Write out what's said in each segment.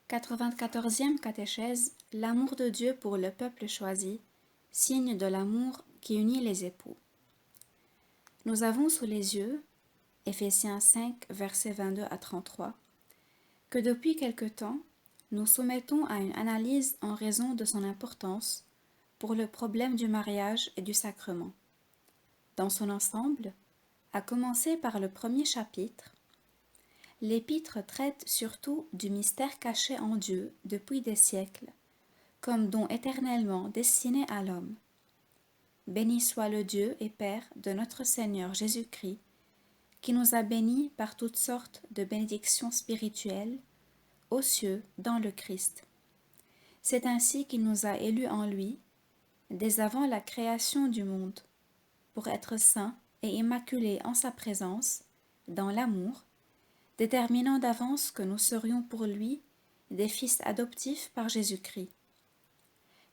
94e catéchèse. L'amour de Dieu pour le peuple choisi, signe de l'amour qui unit les époux. Nous avons sous les yeux, Éphésiens 5, versets 22 à 33, que depuis quelque temps, nous soumettons à une analyse en raison de son importance pour le problème du mariage et du sacrement. Dans son ensemble, à commencer par le premier chapitre, l'épître traite surtout du mystère caché en Dieu depuis des siècles, comme don éternellement destiné à l'homme. Béni soit le Dieu et Père de notre Seigneur Jésus-Christ, qui nous a bénis par toutes sortes de bénédictions spirituelles aux cieux dans le Christ. C'est ainsi qu'il nous a élus en lui, dès avant la création du monde, pour être saints et immaculés en sa présence, dans l'amour, déterminant d'avance que nous serions pour lui des fils adoptifs par Jésus-Christ.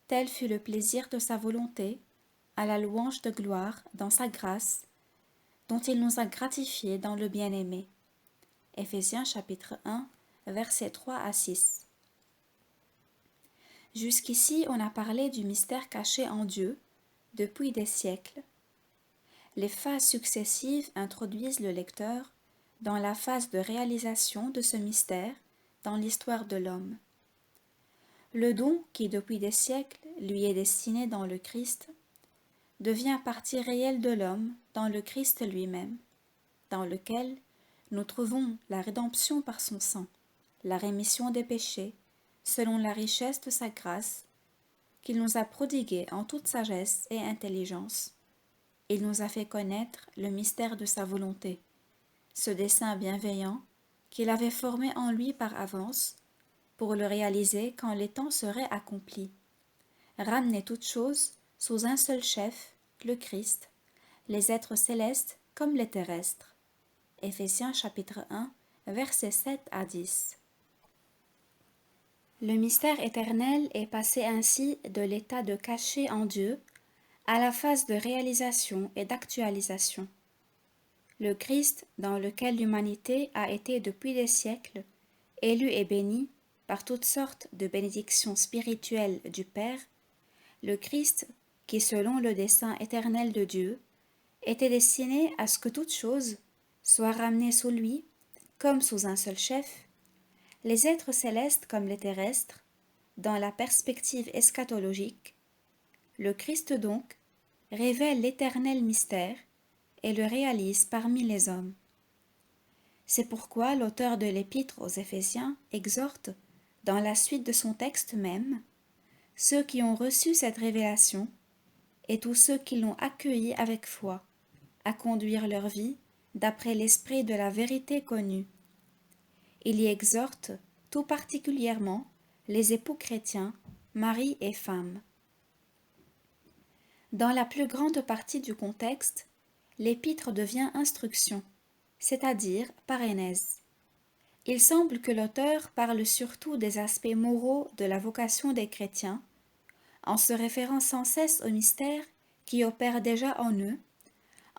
Tel fut le plaisir de sa volonté, à la louange de gloire dans sa grâce, dont il nous a gratifiés dans le bien-aimé. Éphésiens chapitre 1, versets 3 à 6. Jusqu'ici, on a parlé du mystère caché en Dieu depuis des siècles. Les phases successives introduisent le lecteur dans la phase de réalisation de ce mystère dans l'histoire de l'homme. Le don qui, depuis des siècles, lui est destiné dans le Christ, devient partie réelle de l'homme dans le Christ lui-même, dans lequel nous trouvons la rédemption par son sang, la rémission des péchés, selon la richesse de sa grâce, qu'il nous a prodiguée en toute sagesse et intelligence. Il nous a fait connaître le mystère de sa volonté, ce dessein bienveillant qu'il avait formé en lui par avance, pour le réaliser quand les temps seraient accomplis. Ramener toutes choses sous un seul chef, le Christ, les êtres célestes comme les terrestres. Éphésiens chapitre 1, versets 7 à 10. Le mystère éternel est passé ainsi de l'état de caché en Dieu à la phase de réalisation et d'actualisation. Le Christ, dans lequel l'humanité a été depuis des siècles élue et bénie par toutes sortes de bénédictions spirituelles du Père, le Christ, qui selon le dessein éternel de Dieu, était destiné à ce que toutes choses soient ramenées sous lui, comme sous un seul chef, les êtres célestes comme les terrestres, dans la perspective eschatologique. Le Christ donc révèle l'éternel mystère et le réalise parmi les hommes. C'est pourquoi l'auteur de l'Épître aux Éphésiens exhorte, dans la suite de son texte même, ceux qui ont reçu cette révélation et tous ceux qui l'ont accueillie avec foi, à conduire leur vie d'après l'esprit de la vérité connue. Il y exhorte tout particulièrement les époux chrétiens, mari et femme. Dans la plus grande partie du contexte, l'épître devient instruction, c'est-à-dire parénèse. Il semble que l'auteur parle surtout des aspects moraux de la vocation des chrétiens, en se référant sans cesse au mystère qui opère déjà en eux,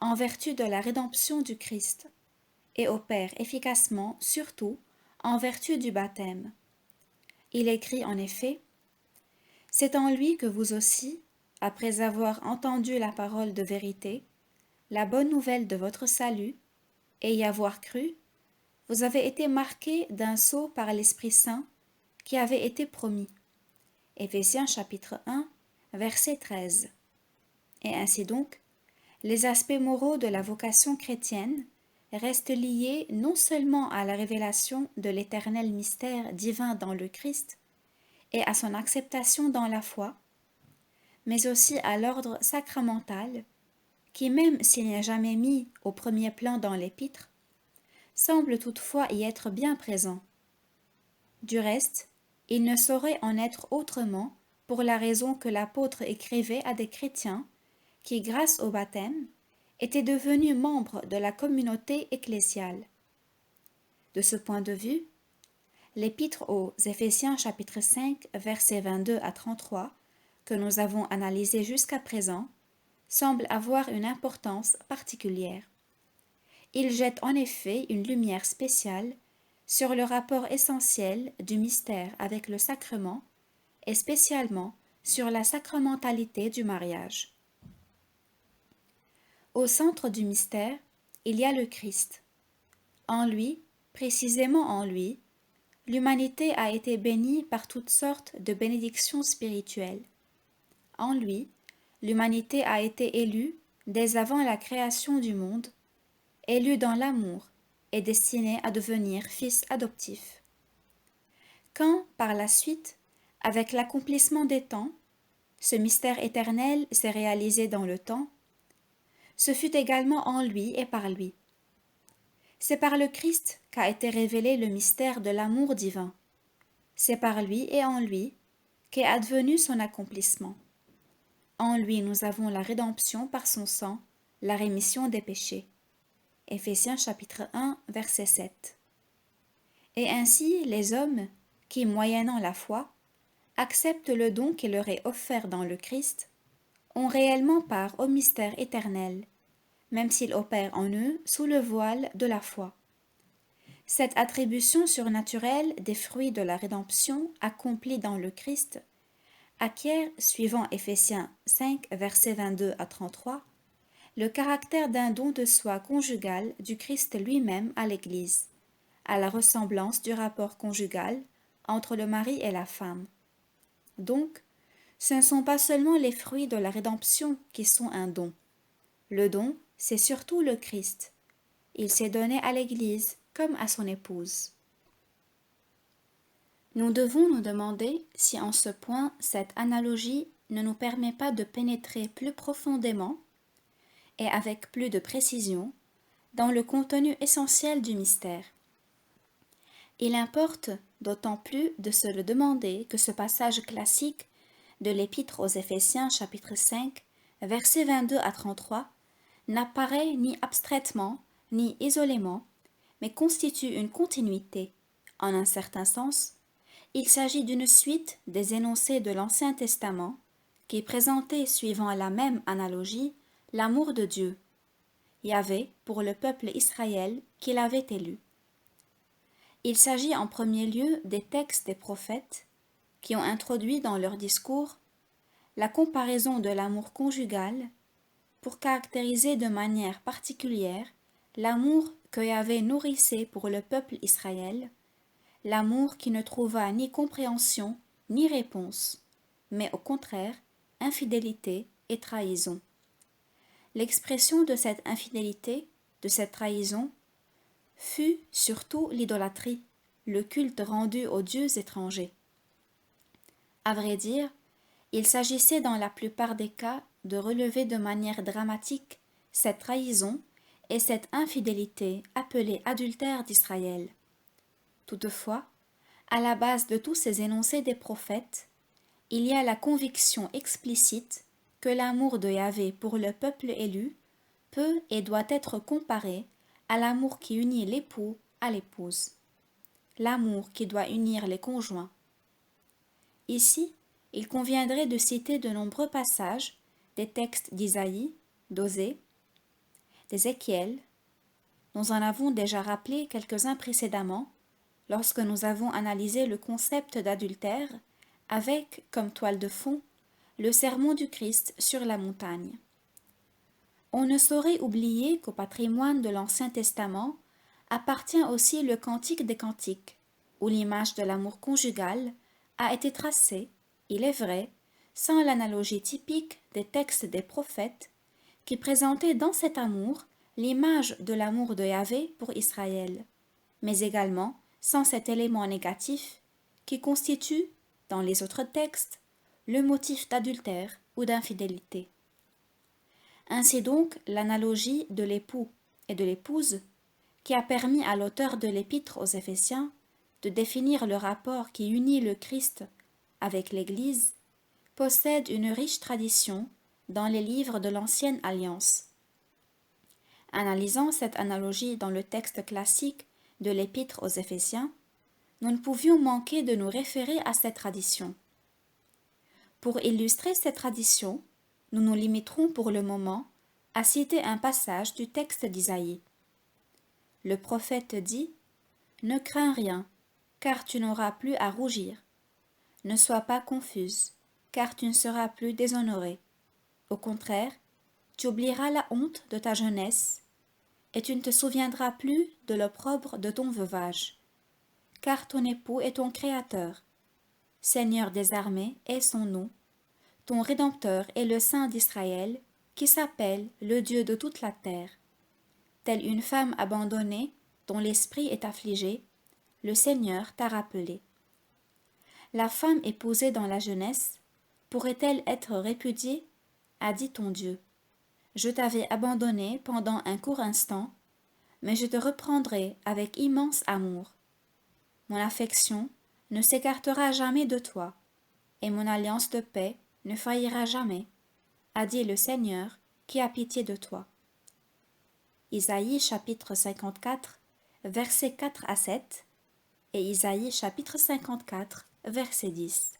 en vertu de la rédemption du Christ, et opère efficacement surtout en vertu du baptême. Il écrit en effet : « C'est en lui que vous aussi, après avoir entendu la parole de vérité, la bonne nouvelle de votre salut, et y avoir cru, vous avez été marqués d'un sceau par l'Esprit Saint qui avait été promis. » Éphésiens chapitre 1, verset 13. Et ainsi donc, les aspects moraux de la vocation chrétienne restent liés non seulement à la révélation de l'éternel mystère divin dans le Christ et à son acceptation dans la foi, mais aussi à l'ordre sacramental qui, même s'il n'est jamais mis au premier plan dans l'épître, semble toutefois y être bien présent. Du reste, il ne saurait en être autrement pour la raison que l'apôtre écrivait à des chrétiens qui, grâce au baptême, étaient devenus membres de la communauté ecclésiale. De ce point de vue, l'épître aux Éphésiens chapitre 5, versets 22 à 33, que nous avons analysé jusqu'à présent, semble avoir une importance particulière. Il jette en effet une lumière spéciale sur le rapport essentiel du mystère avec le sacrement et spécialement sur la sacramentalité du mariage. Au centre du mystère, il y a le Christ. En lui, précisément en lui, l'humanité a été bénie par toutes sortes de bénédictions spirituelles. En lui, l'humanité a été élue dès avant la création du monde, élue dans l'amour et destinée à devenir fils adoptif. Quand, par la suite, avec l'accomplissement des temps, ce mystère éternel s'est réalisé dans le temps, ce fut également en lui et par lui. C'est par le Christ qu'a été révélé le mystère de l'amour divin. C'est par lui et en lui qu'est advenu son accomplissement. En lui nous avons la rédemption par son sang, la rémission des péchés. Éphésiens chapitre 1, verset 7. Et ainsi les hommes, qui, moyennant la foi, acceptent le don qui leur est offert dans le Christ, ont réellement part au mystère éternel, même s'il opère en eux sous le voile de la foi. Cette attribution surnaturelle des fruits de la rédemption accomplie dans le Christ acquiert, suivant Éphésiens 5, versets 22 à 33, le caractère d'un don de soi conjugal du Christ lui-même à l'Église, à la ressemblance du rapport conjugal entre le mari et la femme. Donc, ce ne sont pas seulement les fruits de la rédemption qui sont un don. Le don, c'est surtout le Christ. Il s'est donné à l'Église comme à son épouse. Nous devons nous demander si en ce point cette analogie ne nous permet pas de pénétrer plus profondément et avec plus de précision dans le contenu essentiel du mystère. Il importe d'autant plus de se le demander que ce passage classique de l'Épître aux Éphésiens chapitre 5, versets 22 à 33, n'apparaît ni abstraitement ni isolément, mais constitue une continuité. En un certain sens, il s'agit d'une suite des énoncés de l'Ancien Testament qui présentaient, suivant la même analogie, l'amour de Dieu, Yahvé, pour le peuple Israël qu'il avait élu. Il s'agit en premier lieu des textes des prophètes qui ont introduit dans leur discours la comparaison de l'amour conjugal pour caractériser de manière particulière l'amour que Yahvé nourrissait pour le peuple Israël, l'amour qui ne trouva ni compréhension ni réponse, mais au contraire infidélité et trahison. L'expression de cette infidélité, de cette trahison, fut surtout l'idolâtrie, le culte rendu aux dieux étrangers. À vrai dire, il s'agissait dans la plupart des cas de relever de manière dramatique cette trahison et cette infidélité appelée adultère d'Israël. Toutefois, à la base de tous ces énoncés des prophètes, il y a la conviction explicite que l'amour de Yahvé pour le peuple élu peut et doit être comparé à l'amour qui unit l'époux à l'épouse, l'amour qui doit unir les conjoints. Ici, il conviendrait de citer de nombreux passages des textes d'Isaïe, d'Osée, d'Ézéchiel. Nous en avons déjà rappelé quelques-uns précédemment lorsque nous avons analysé le concept d'adultère avec, comme toile de fond, le sermon du Christ sur la montagne. On ne saurait oublier qu'au patrimoine de l'Ancien Testament appartient aussi le Cantique des Cantiques, où l'image de l'amour conjugal a été tracée, il est vrai, sans l'analogie typique des textes des prophètes, qui présentaient dans cet amour l'image de l'amour de Yahvé pour Israël, mais également sans cet élément négatif qui constitue, dans les autres textes, le motif d'adultère ou d'infidélité. Ainsi donc, l'analogie de l'époux et de l'épouse, qui a permis à l'auteur de l'Épître aux Éphésiens de définir le rapport qui unit le Christ avec l'Église, possède une riche tradition dans les livres de l'Ancienne Alliance. Analysant cette analogie dans le texte classique de l'Épître aux Éphésiens, nous ne pouvions manquer de nous référer à cette tradition. Pour illustrer cette tradition, nous nous limiterons pour le moment à citer un passage du texte d'Isaïe. Le prophète dit : Ne crains rien, car tu n'auras plus à rougir. Ne sois pas confuse, car tu ne seras plus déshonorée. Au contraire, tu oublieras la honte de ta jeunesse, et tu ne te souviendras plus de l'opprobre de ton veuvage. Car ton époux est ton Créateur, Seigneur des armées est son nom, ton Rédempteur est le Saint d'Israël, qui s'appelle le Dieu de toute la terre. Telle une femme abandonnée, dont l'esprit est affligé, le Seigneur t'a rappelé. La femme épousée dans la jeunesse, pourrait-elle être répudiée? A dit ton Dieu. Je t'avais abandonné pendant un court instant, mais je te reprendrai avec immense amour. Mon affection ne s'écartera jamais de toi, et mon alliance de paix ne faillira jamais, a dit le Seigneur qui a pitié de toi. Isaïe chapitre 54, versets 4 à 7 et Isaïe chapitre 54, verset 10.